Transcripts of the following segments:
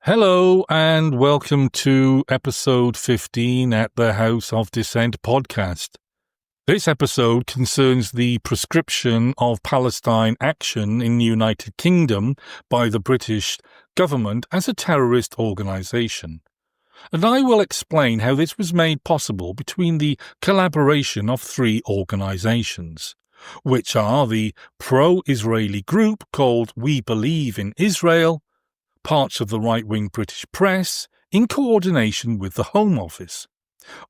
Hello and welcome to episode 15 at the House of Dissent podcast. This episode concerns the prescription of Palestine Action in the United Kingdom by the British government as a terrorist organisation. And I will explain how this was made possible between the collaboration of three organisations, which are the pro-Israeli group called We Believe in Israel, parts of the right-wing British press, in coordination with the Home Office,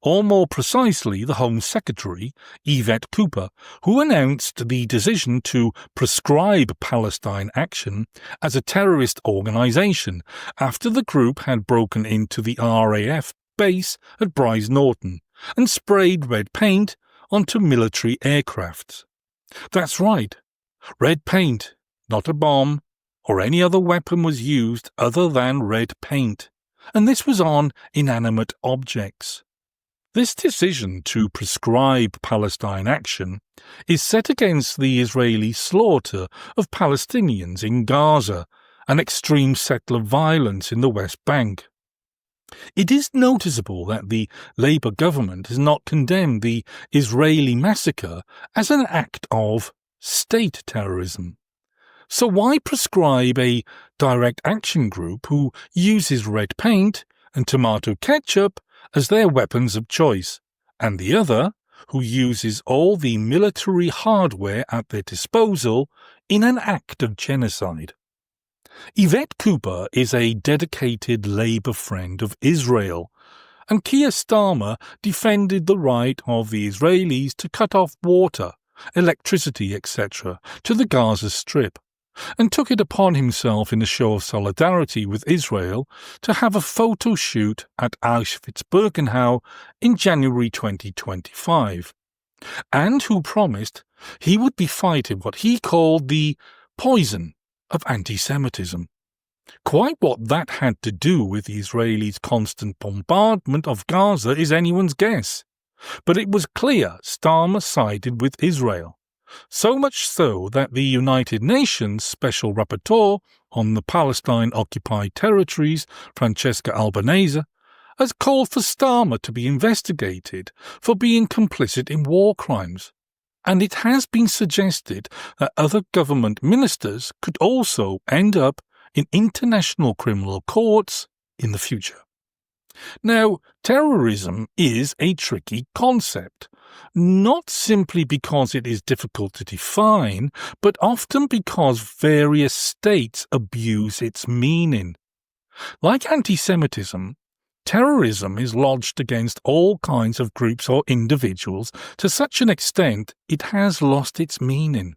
or more precisely the Home Secretary, Yvette Cooper, who announced the decision to prescribe Palestine Action as a terrorist organisation after the group had broken into the RAF base at Brize Norton and sprayed red paint onto military aircrafts. That's right, red paint, not a bomb, or any other weapon was used other than red paint, and this was on inanimate objects. This decision to prescribe Palestine Action is set against the Israeli slaughter of Palestinians in Gaza and extreme settler violence in the West Bank. It is noticeable that the Labour government has not condemned the Israeli massacre as an act of state terrorism. So why prescribe a direct action group who uses red paint and tomato ketchup as their weapons of choice, and the other who uses all the military hardware at their disposal in an act of genocide? Yvette Cooper is a dedicated Labour friend of Israel, and Keir Starmer defended the right of the Israelis to cut off water, electricity, etc. to the Gaza Strip, and took it upon himself in a show of solidarity with Israel to have a photo shoot at Auschwitz-Birkenau in January 2025, and who promised he would be fighting what he called the poison of anti-Semitism. Quite what that had to do with the Israelis' constant bombardment of Gaza is anyone's guess, but it was clear Starmer sided with Israel. So much so that the United Nations Special Rapporteur on the Palestine-occupied territories, Francesca Albanese, has called for Starmer to be investigated for being complicit in war crimes, and it has been suggested that other government ministers could also end up in international criminal courts in the future. Now, terrorism is a tricky concept, not simply because it is difficult to define, but often because various states abuse its meaning. Like anti-Semitism, terrorism is lodged against all kinds of groups or individuals to such an extent it has lost its meaning.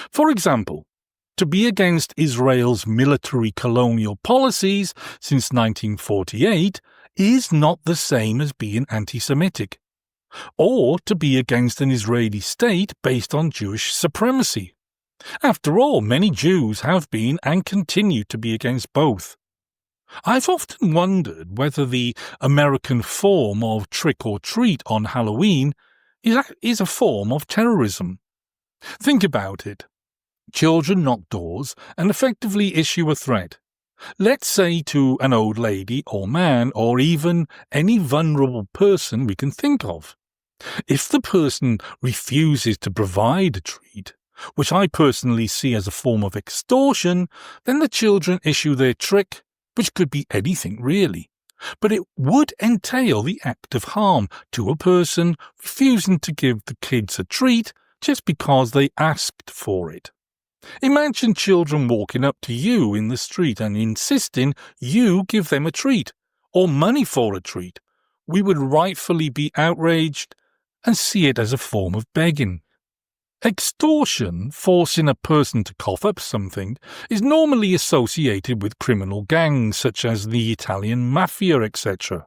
For example, to be against Israel's military colonial policies since 1948 is not the same as being anti-Semitic, or to be against an Israeli state based on Jewish supremacy. After all, many Jews have been and continue to be against both. I've often wondered whether the American form of trick-or-treat on Halloween is a form of terrorism. Think about it. Children knock doors and effectively issue a threat. Let's say to an old lady or man or even any vulnerable person we can think of. If the person refuses to provide a treat, which I personally see as a form of extortion, then the children issue their trick, which could be anything really. But it would entail the act of harm to a person refusing to give the kids a treat just because they asked for it. Imagine children walking up to you in the street and insisting you give them a treat, or money for a treat. We would rightfully be outraged and see it as a form of begging. Extortion, forcing a person to cough up something, is normally associated with criminal gangs such as the Italian mafia, etc.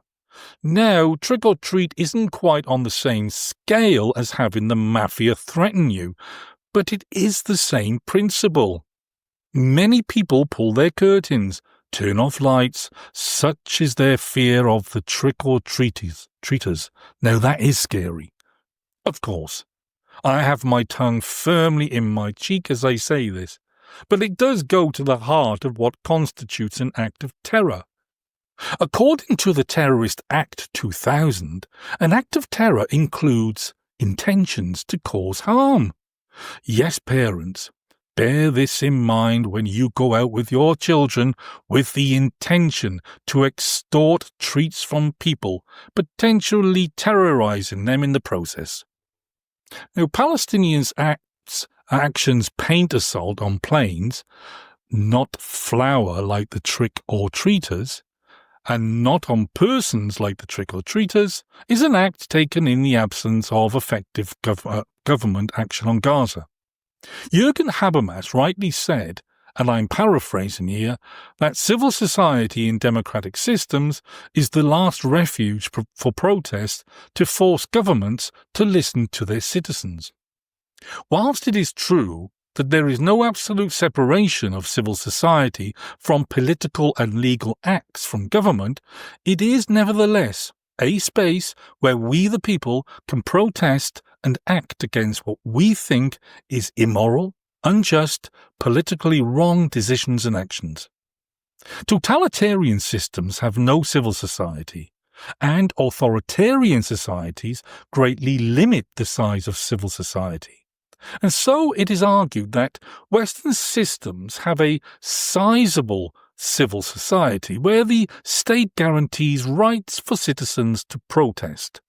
Now, trick-or-treat isn't quite on the same scale as having the mafia threaten you, but it is the same principle. Many people pull their curtains, turn off lights, such is their fear of the trick-or-treaters. Now that is scary. Of course, I have my tongue firmly in my cheek as I say this, but it does go to the heart of what constitutes an act of terror. According to the Terrorist Act 2000, an act of terror includes intentions to cause harm. Yes, parents, bear this in mind when you go out with your children with the intention to extort treats from people, potentially terrorizing them in the process. Now, Palestinians' actions paint assault on planes, not flower like the trick-or-treaters, and not on persons like the trick-or-treaters, is an act taken in the absence of effective government action on Gaza. Jürgen Habermas rightly said, and I'm paraphrasing here, that civil society in democratic systems is the last refuge for protest to force governments to listen to their citizens. Whilst it is true that there is no absolute separation of civil society from political and legal acts from government, it is nevertheless a space where we the people can protest and act against what we think is immoral, unjust, politically wrong decisions and actions. Totalitarian systems have no civil society, and authoritarian societies greatly limit the size of civil society. And so it is argued that Western systems have a sizable civil society where the state guarantees rights for citizens to protest.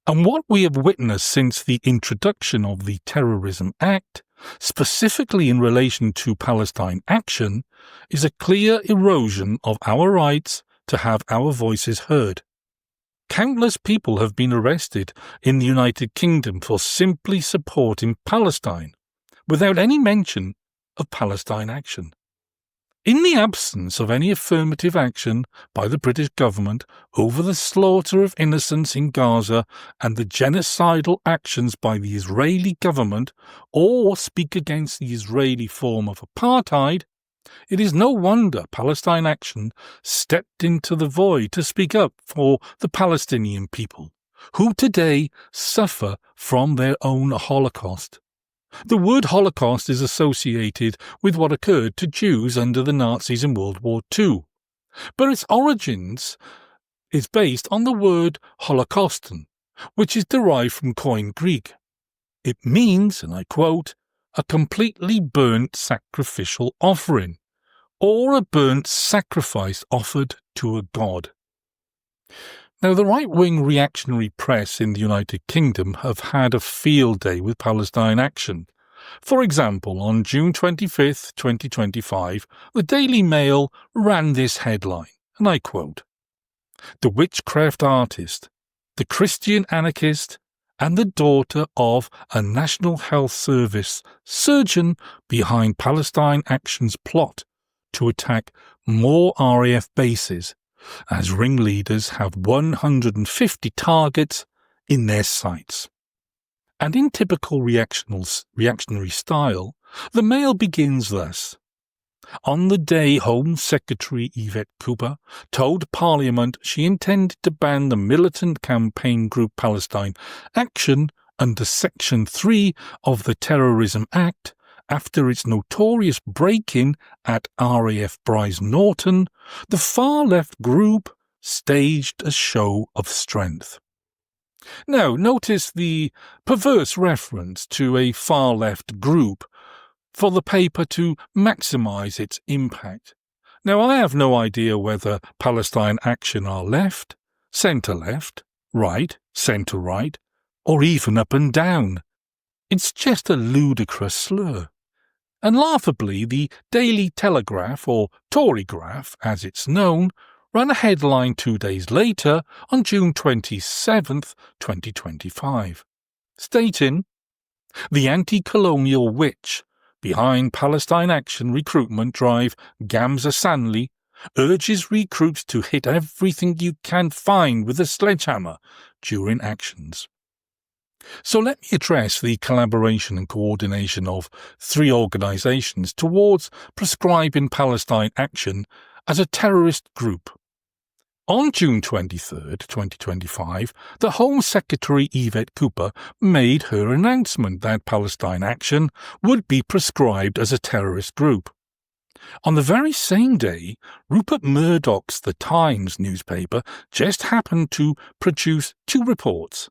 And what we have witnessed since the introduction of the Terrorism Act, specifically in relation to Palestine Action, is a clear erosion of our rights to have our voices heard. Countless people have been arrested in the United Kingdom for simply supporting Palestine, without any mention of Palestine Action. In the absence of any affirmative action by the British government over the slaughter of innocents in Gaza and the genocidal actions by the Israeli government, or speak against the Israeli form of apartheid, it is no wonder Palestine Action stepped into the void to speak up for the Palestinian people, who today suffer from their own Holocaust. The word Holocaust is associated with what occurred to Jews under the Nazis in World War II, but its origins is based on the word Holocauston, which is derived from Koine Greek. It means, and I quote, a completely burnt sacrificial offering, or a burnt sacrifice offered to a god. Now, the right-wing reactionary press in the United Kingdom have had a field day with Palestine Action. For example, on June 25, 2025, the Daily Mail ran this headline, and I quote, "The witchcraft artist, the Christian anarchist, and the daughter of a National Health Service surgeon behind Palestine Action's plot to attack more RAF bases, as ringleaders have 150 targets in their sights." And in typical reactionary style, the Mail begins thus. On the day Home Secretary Yvette Cooper told Parliament she intended to ban the militant campaign group Palestine Action under Section 3 of the Terrorism Act after its notorious break-in at RAF Brize Norton, the far-left group staged a show of strength. Now, notice the perverse reference to a far-left group for the paper to maximise its impact. Now, I have no idea whether Palestine Action are left, centre-left, right, centre-right, or even up and down. It's just a ludicrous slur. And laughably, the Daily Telegraph, or Torygraph as it's known, ran a headline 2 days later on June 27, 2025, stating, "The anti-colonial witch behind Palestine Action recruitment drive Gamza Sanli urges recruits to hit everything you can find with a sledgehammer during actions." So let me address the collaboration and coordination of 3 organisations towards prescribing Palestine Action as a terrorist group. On June 23, 2025, the Home Secretary Yvette Cooper made her announcement that Palestine Action would be proscribed as a terrorist group. On the very same day, Rupert Murdoch's The Times newspaper just happened to produce two reports,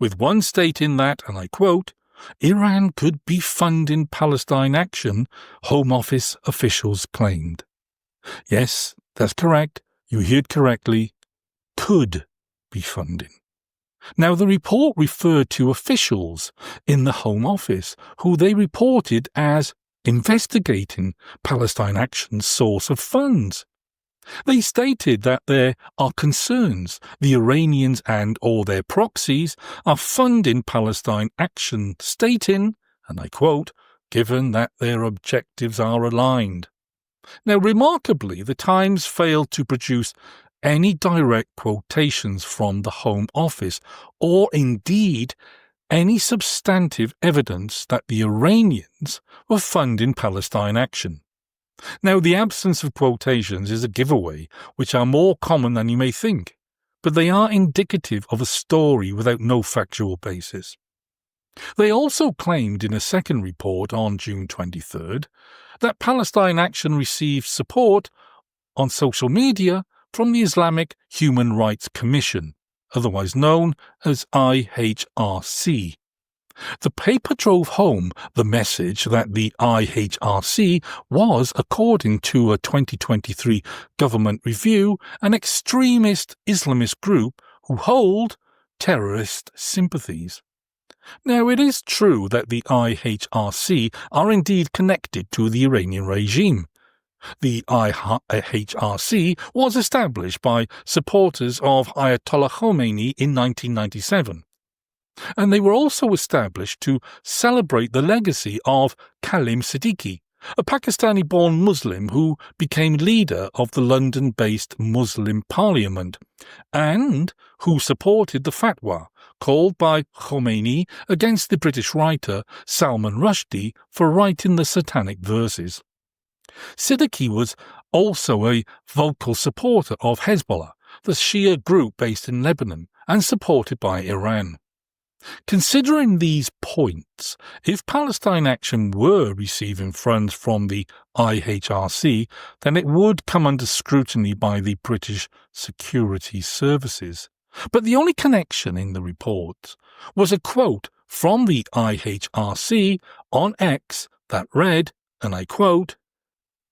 with one stating that, and I quote, Iran could be funding Palestine Action, Home Office officials claimed. Yes, that's correct. You heard correctly. Could be funding. Now, the report referred to officials in the Home Office who they reported as investigating Palestine Action's source of funds. They stated that there are concerns the Iranians and or their proxies are funding Palestine Action, stating, and I quote, given that their objectives are aligned. Now, remarkably, the Times failed to produce any direct quotations from the Home Office, or indeed any substantive evidence that the Iranians were funding Palestine Action. Now, the absence of quotations is a giveaway, which are more common than you may think, but they are indicative of a story without no factual basis. They also claimed in a second report on June 23rd that Palestine Action received support on social media from the Islamic Human Rights Commission, otherwise known as IHRC. The paper drove home the message that the IHRC was, according to a 2023 government review, an extremist Islamist group who hold terrorist sympathies. Now, it is true that the IHRC are indeed connected to the Iranian regime. The IHRC was established by supporters of Ayatollah Khomeini in 1997, and they were also established to celebrate the legacy of Khalim Siddiqui, a Pakistani-born Muslim who became leader of the London-based Muslim Parliament, and who supported the fatwa called by Khomeini against the British writer Salman Rushdie for writing the satanic verses. Siddiqui was also a vocal supporter of Hezbollah, the Shia group based in Lebanon and supported by Iran. Considering these points, if Palestine Action were receiving funds from the IHRC, then it would come under scrutiny by the British security services. But the only connection in the report was a quote from the IHRC on X that read, and I quote,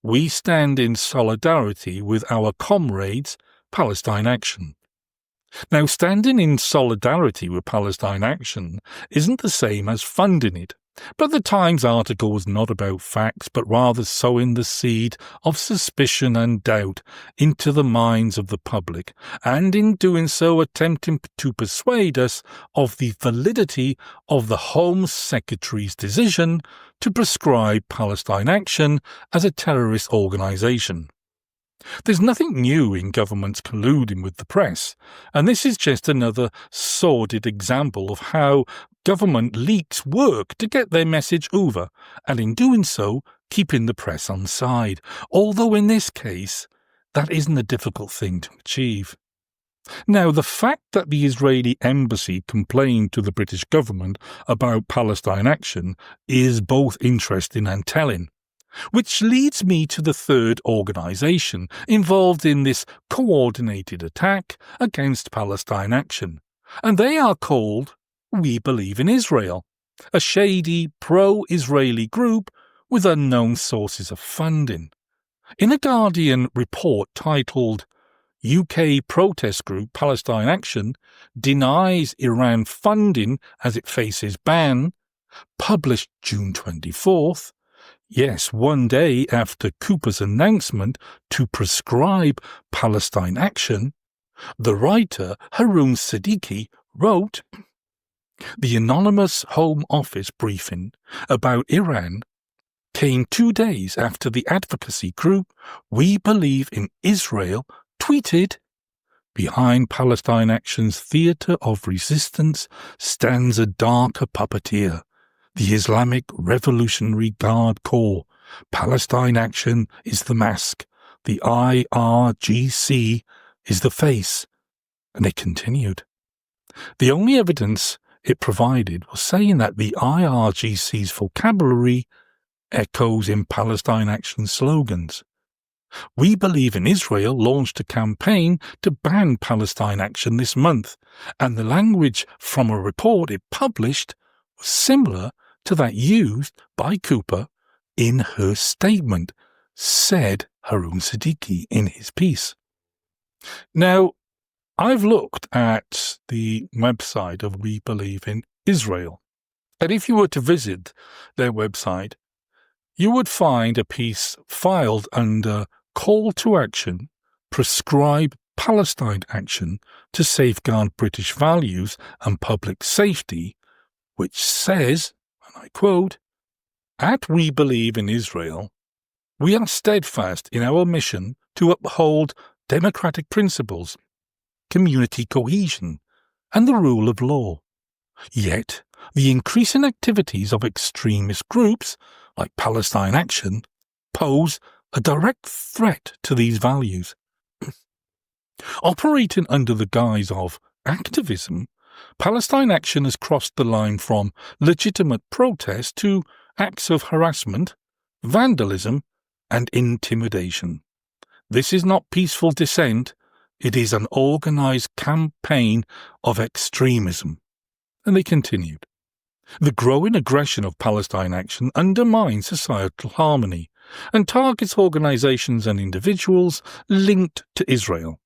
"We stand in solidarity with our comrades, Palestine Action." Now, standing in solidarity with Palestine Action isn't the same as funding it, but the Times article was not about facts, but rather sowing the seed of suspicion and doubt into the minds of the public, and in doing so attempting to persuade us of the validity of the Home Secretary's decision to prescribe Palestine Action as a terrorist organisation. There's nothing new in governments colluding with the press, and this is just another sordid example of how government leaks work to get their message over, and in doing so, keeping the press on side, although in this case, that isn't a difficult thing to achieve. Now, the fact that the Israeli embassy complained to the British government about Palestine Action is both interesting and telling. Which leads me to the third organisation involved in this coordinated attack against Palestine Action, and they are called We Believe in Israel, a shady pro-Israeli group with unknown sources of funding. In a Guardian report titled UK protest group Palestine Action denies Iran funding as it faces ban, published June 24th, yes, one day after Cooper's announcement to prescribe Palestine Action, the writer Haroon Siddiqui wrote, "The anonymous Home Office briefing about Iran came 2 days after the advocacy group We Believe in Israel tweeted, 'Behind Palestine Action's theatre of resistance stands a darker puppeteer, the Islamic Revolutionary Guard Corps. Palestine Action is the mask. The IRGC is the face. And it continued. The only evidence it provided was saying that the IRGC's vocabulary echoes in Palestine Action slogans. We Believe in Israel launched a campaign to ban Palestine Action this month, and the language from a report it published was similar to that used by Cooper in her statement, said Haroon Siddiqui in his piece. Now, I've looked at the website of We Believe in Israel, and if you were to visit their website, you would find a piece filed under Call to Action, Prescribe Palestine Action to Safeguard British Values and Public Safety, which says, and I quote, "At We Believe in Israel, we are steadfast in our mission to uphold democratic principles, community cohesion, and the rule of law. Yet, the increasing activities of extremist groups, like Palestine Action, pose a direct threat to these values. Operating under the guise of activism, Palestine Action has crossed the line from legitimate protest to acts of harassment, vandalism, and intimidation. This is not peaceful dissent, it is an organised campaign of extremism." And they continued. The growing aggression of Palestine Action undermines societal harmony and targets organisations and individuals linked to Israel.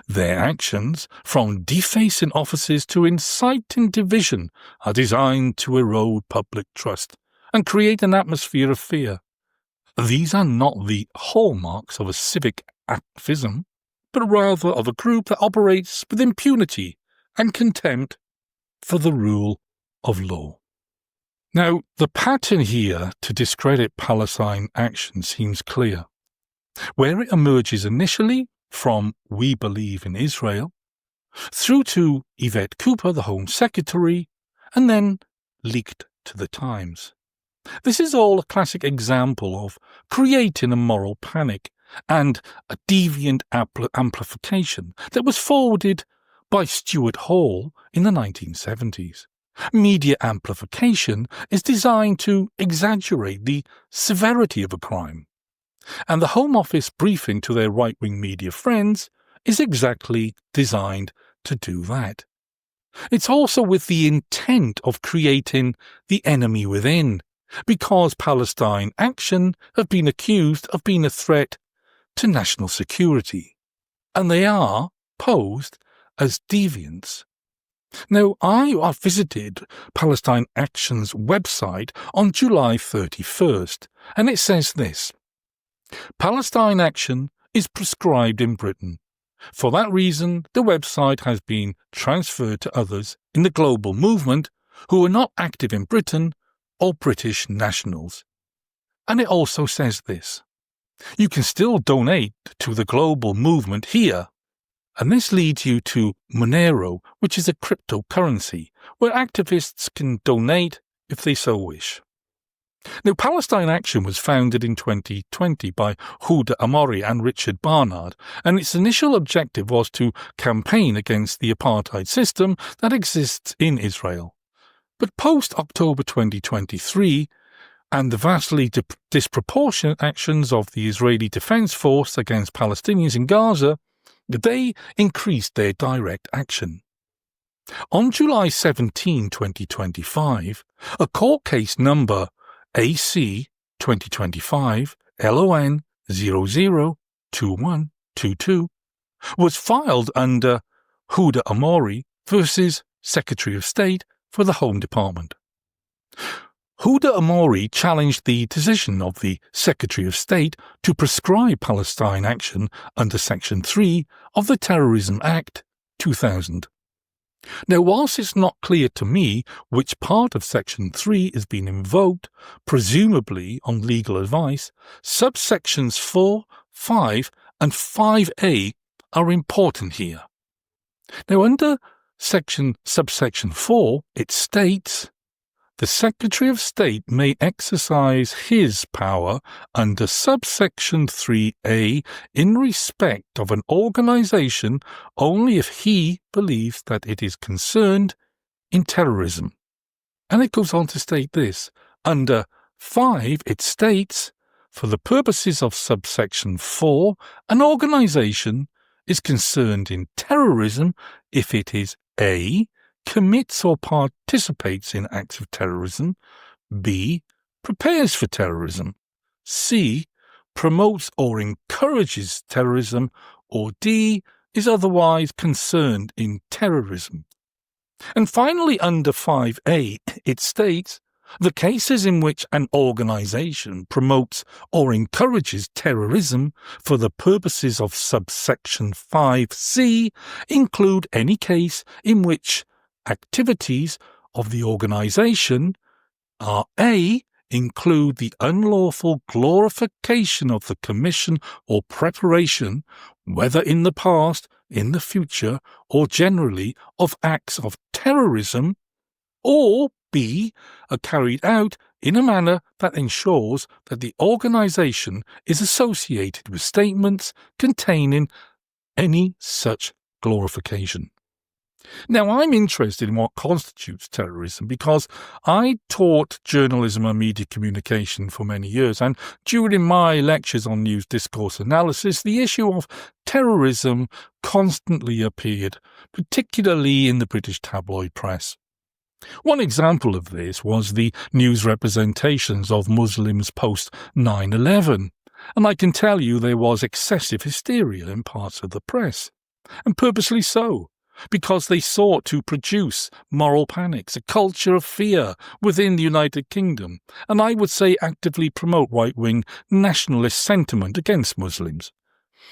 Their actions, from defacing offices to inciting division, are designed to erode public trust and create an atmosphere of fear. These are not the hallmarks of a civic activism, but rather of a group that operates with impunity and contempt for the rule of law. Now, the pattern here to discredit Palestine Action seems clear. Where it emerges initially from We Believe in Israel, through to Yvette Cooper, the Home Secretary, and then leaked to the Times. This is all a classic example of creating a moral panic and a deviant amplification that was forwarded by Stuart Hall in the 1970s. Media amplification is designed to exaggerate the severity of a crime, and the Home Office briefing to their right-wing media friends is exactly designed to do that. It's also with the intent of creating the enemy within, because Palestine Action have been accused of being a threat to national security, and they are posed as deviants. Now, I visited Palestine Action's website on July 31st, and it says this: Palestine Action is prescribed in Britain. For that reason, the website has been transferred to others in the global movement who are not active in Britain or British nationals. And it also says this: you can still donate to the global movement here. And this leads you to Monero, which is a cryptocurrency, where activists can donate if they so wish. Now, Palestine Action was founded in 2020 by Huda Amori and Richard Barnard, and its initial objective was to campaign against the apartheid system that exists in Israel. But post-October 2023, and the vastly disproportionate actions of the Israeli Defense Force against Palestinians in Gaza, they increased their direct action. On July 17, 2025, a court case number AC 2025 LON 002122 was filed under Huda Amori versus Secretary of State for the Home Department. Huda Amori challenged the decision of the Secretary of State to prescribe Palestine Action under Section 3 of the Terrorism Act 2000. Now, whilst it's not clear to me which part of Section 3 is being invoked, presumably on legal advice, subsections 4, 5 and 5A are important here. Now, under subsection 4, it states, the Secretary of State may exercise his power under subsection 3A in respect of an organization only if he believes that it is concerned in terrorism. And it goes on to state this. Under 5, it states, for the purposes of subsection 4, an organization is concerned in terrorism if it is A, commits or participates in acts of terrorism, B, prepares for terrorism, C, promotes or encourages terrorism, or D, is otherwise concerned in terrorism. And finally, under 5A, it states, the cases in which an organization promotes or encourages terrorism for the purposes of subsection 5C include any case in which activities of the organization are A, include the unlawful glorification of the commission or preparation, whether in the past, in the future, or generally, of acts of terrorism, or B, are carried out in a manner that ensures that the organization is associated with statements containing any such glorification. Now, I'm interested in what constitutes terrorism because I taught journalism and media communication for many years, and during my lectures on news discourse analysis, the issue of terrorism constantly appeared, particularly in the British tabloid press. One example of this was the news representations of Muslims post 9/11, and I can tell you there was excessive hysteria in parts of the press, and purposely so, because they sought to produce moral panics, a culture of fear within the United Kingdom, and I would say actively promote right-wing nationalist sentiment against Muslims.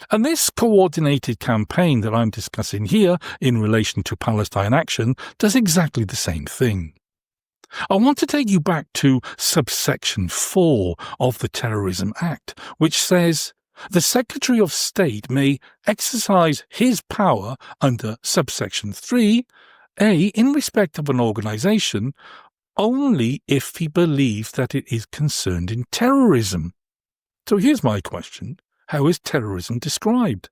And this coordinated campaign that I'm discussing here in relation to Palestine Action does exactly the same thing. I want to take you back to subsection 4 of the Terrorism Act, which says, the Secretary of State may exercise his power under subsection 3A in respect of an organization only if he believes that it is concerned in terrorism. So here's my question. How is terrorism described?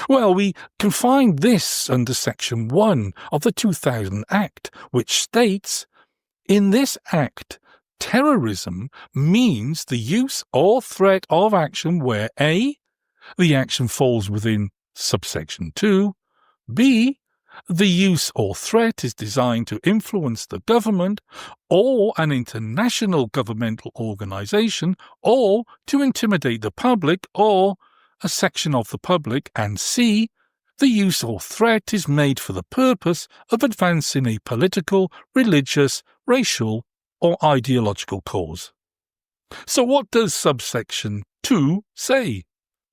Well, we can find this under Section 1 of the 2000 Act, which states, in this Act, terrorism means the use or threat of action where A, the action falls within subsection 2, B, the use or threat is designed to influence the government or an international governmental organization or to intimidate the public or a section of the public, and C, the use or threat is made for the purpose of advancing a political, religious, racial, or ideological cause. So what does subsection 2 say?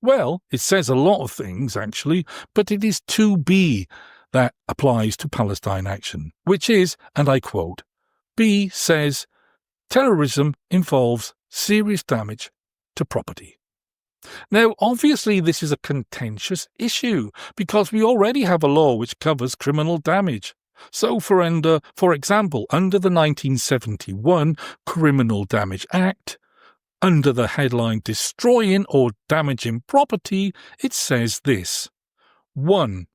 Well, it says a lot of things, actually, but it is 2B that applies to Palestine Action, which is, and I quote, B says, terrorism involves serious damage to property. Now, obviously, this is a contentious issue because we already have a law which covers criminal damage. So, for example, under the 1971 Criminal Damage Act, under the headline Destroying or Damaging Property, it says this. 1.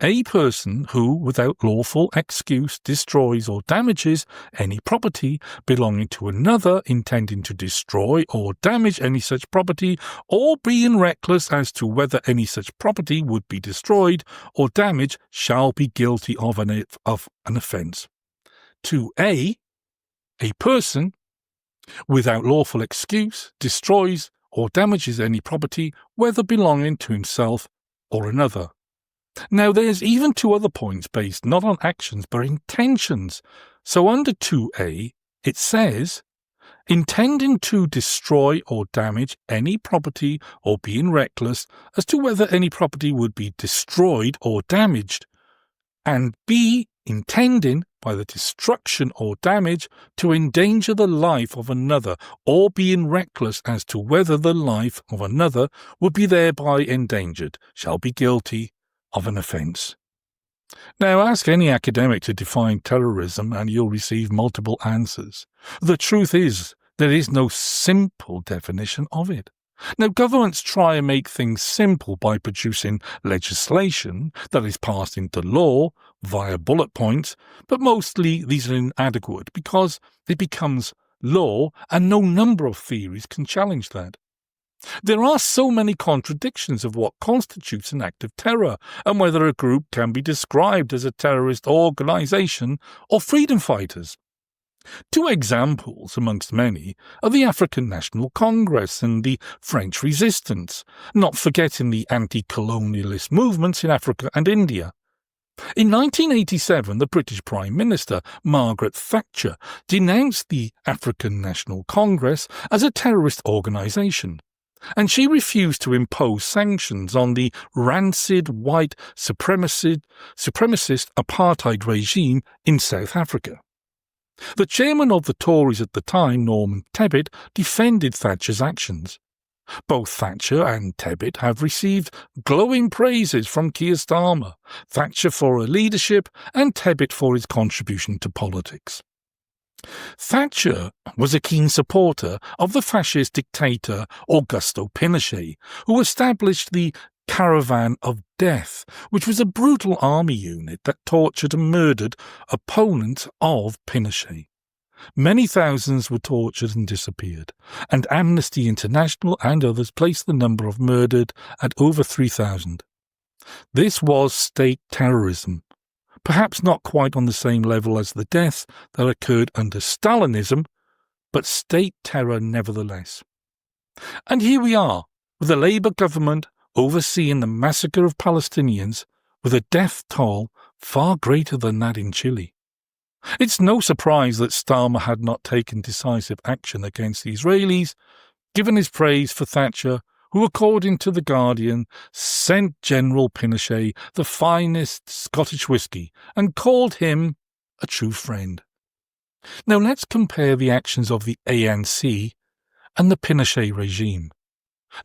A person who, without lawful excuse, destroys or damages any property belonging to another, intending to destroy or damage any such property, or being reckless as to whether any such property would be destroyed or damaged, shall be guilty of an offence. 2A. A person, without lawful excuse, destroys or damages any property, whether belonging to himself or another. Now, there's even 2 other points based not on actions but intentions. So under 2A, it says, intending to destroy or damage any property or being reckless as to whether any property would be destroyed or damaged. And B, intending, by the destruction or damage, to endanger the life of another or being reckless as to whether the life of another would be thereby endangered, shall be guilty of an offence. Now, ask any academic to define terrorism and you'll receive multiple answers. The truth is, there is no simple definition of it. Now, governments try and make things simple by producing legislation that is passed into law via bullet points, but mostly these are inadequate because it becomes law and no number of theories can challenge that. There are so many contradictions of what constitutes an act of terror and whether a group can be described as a terrorist organisation or freedom fighters. Two examples, amongst many, are the African National Congress and the French Resistance, not forgetting the anti-colonialist movements in Africa and India. In 1987, the British Prime Minister, Margaret Thatcher, denounced the African National Congress as a terrorist organisation, and she refused to impose sanctions on the rancid white supremacist apartheid regime in South Africa. The chairman of the Tories at the time, Norman Tebbit, defended Thatcher's actions. Both Thatcher and Tebbit have received glowing praises from Keir Starmer, Thatcher for her leadership and Tebbit for his contribution to politics. Thatcher was a keen supporter of the fascist dictator Augusto Pinochet, who established the Caravan of Death, which was a brutal army unit that tortured and murdered opponents of Pinochet. Many thousands were tortured and disappeared, and Amnesty International and others placed the number of murdered at over 3,000. This was state terrorism, perhaps not quite on the same level as the deaths that occurred under Stalinism, but state terror nevertheless. And here we are, with a Labour government overseeing the massacre of Palestinians, with a death toll far greater than that in Chile. It's no surprise that Starmer had not taken decisive action against the Israelis, given his praise for Thatcher, who, according to The Guardian, sent General Pinochet the finest Scottish whisky and called him a true friend. Now let's compare the actions of the ANC and the Pinochet regime.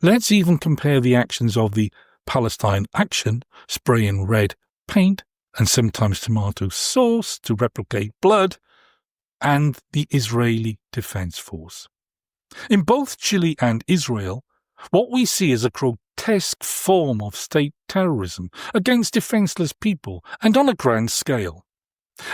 Let's even compare the actions of the Palestine Action, spraying red paint and sometimes tomato sauce to replicate blood, and the Israeli Defense Force. In both Chile and Israel, what we see is a grotesque form of state terrorism against defenseless people and on a grand scale.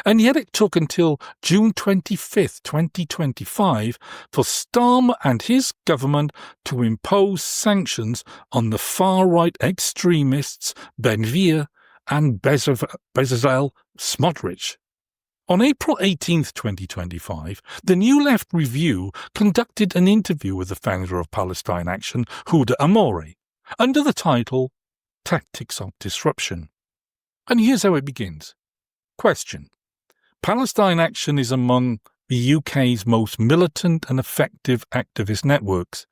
And yet it took until June 25th, 2025 for Starmer and his government to impose sanctions on the far-right extremists Ben-Gvir and Bezalel Smotrich. On April 18th, 2025, the New Left Review conducted an interview with the founder of Palestine Action, Huda Amore, under the title Tactics of Disruption. And here's how it begins. Question. Palestine Action is among the UK's most militant and effective activist networks,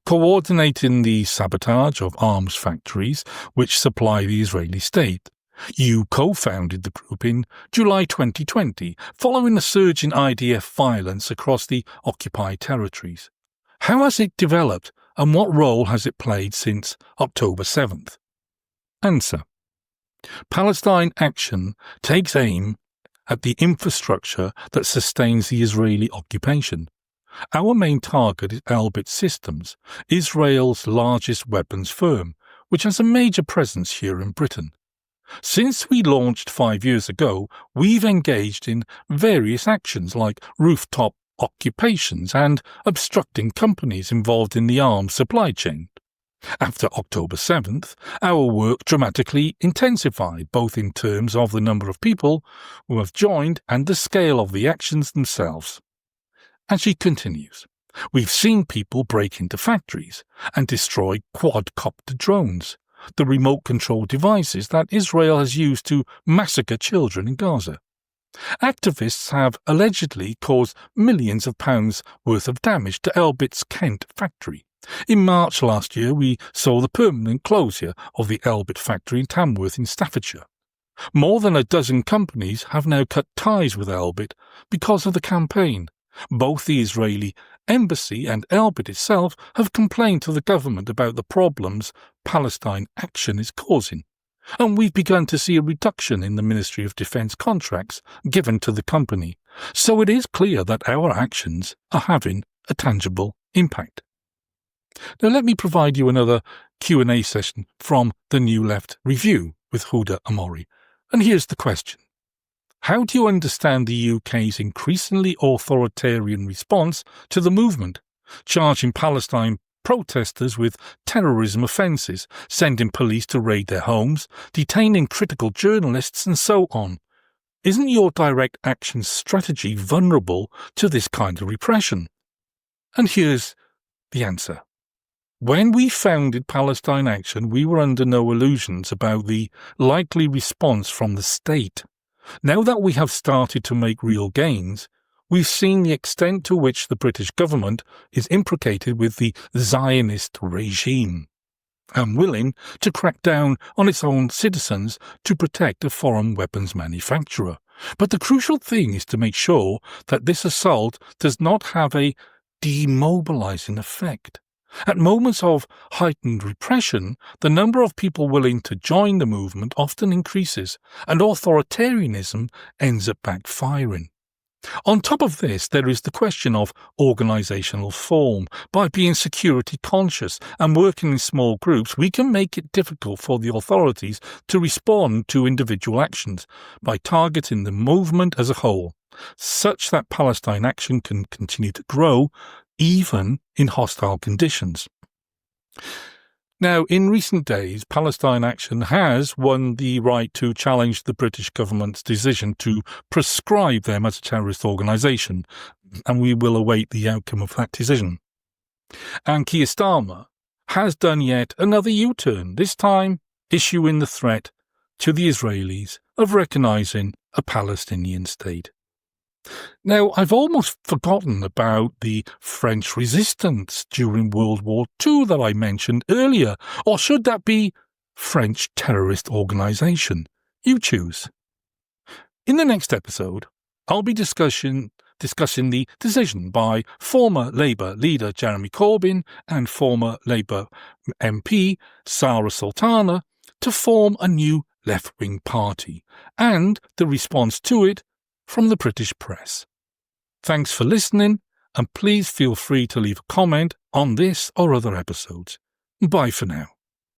coordinating the sabotage of arms factories which supply the Israeli state. You co-founded the group in July 2020, following a surge in IDF violence across the occupied territories. How has it developed, and what role has it played since October 7th? Answer. Palestine Action takes aim at the infrastructure that sustains the Israeli occupation. Our main target is Elbit Systems, Israel's largest weapons firm, which has a major presence here in Britain. Since we launched 5 years ago, we've engaged in various actions like rooftop occupations and obstructing companies involved in the arms supply chain. After October 7th, our work dramatically intensified, both in terms of the number of people who have joined and the scale of the actions themselves. And she continues, we've seen people break into factories and destroy quadcopter drones, the remote control devices that Israel has used to massacre children in Gaza. Activists have allegedly caused millions of pounds worth of damage to Elbit's Kent factory. In March last year, we saw the permanent closure of the Elbit factory in Tamworth in Staffordshire. More than a dozen companies have now cut ties with Elbit because of the campaign. Both the Israeli embassy and Elbit itself have complained to the government about the problems Palestine Action is causing. and we've begun to see a reduction in the Ministry of Defence contracts given to the company, so it is clear that our actions are having a tangible impact. Now let me provide you another Q&A session from the New Left Review with Huda Amori, and here's the question. How do you understand the UK's increasingly authoritarian response to the movement, charging Palestine protesters with terrorism offences, sending police to raid their homes, detaining critical journalists and so on? Isn't your direct action strategy vulnerable to this kind of repression? And here's the answer. When we founded Palestine Action, we were under no illusions about the likely response from the state. Now that we have started to make real gains, we've seen the extent to which the British government is implicated with the Zionist regime and willing to crack down on its own citizens to protect a foreign weapons manufacturer. But the crucial thing is to make sure that this assault does not have a demobilizing effect. At moments of heightened repression, the number of people willing to join the movement often increases, and authoritarianism ends up backfiring. On top of this, there is the question of organisational form. By being security conscious and working in small groups, we can make it difficult for the authorities to respond to individual actions by targeting the movement as a whole, such that Palestine Action can continue to grow even in hostile conditions. Now, in recent days, Palestine Action has won the right to challenge the British government's decision to proscribe them as a terrorist organisation, and we will await the outcome of that decision. And Keir Starmer has done yet another U-turn, this time issuing the threat to the Israelis of recognising a Palestinian state. Now, I've almost forgotten about the French resistance during World War II that I mentioned earlier, or should that be French terrorist organisation? You choose. In the next episode, I'll be discussing the decision by former Labour leader Jeremy Corbyn and former Labour MP Sara Sultana to form a new left-wing party, and the response to it from the British press. Thanks for listening, and please feel free to leave a comment on this or other episodes. Bye for now.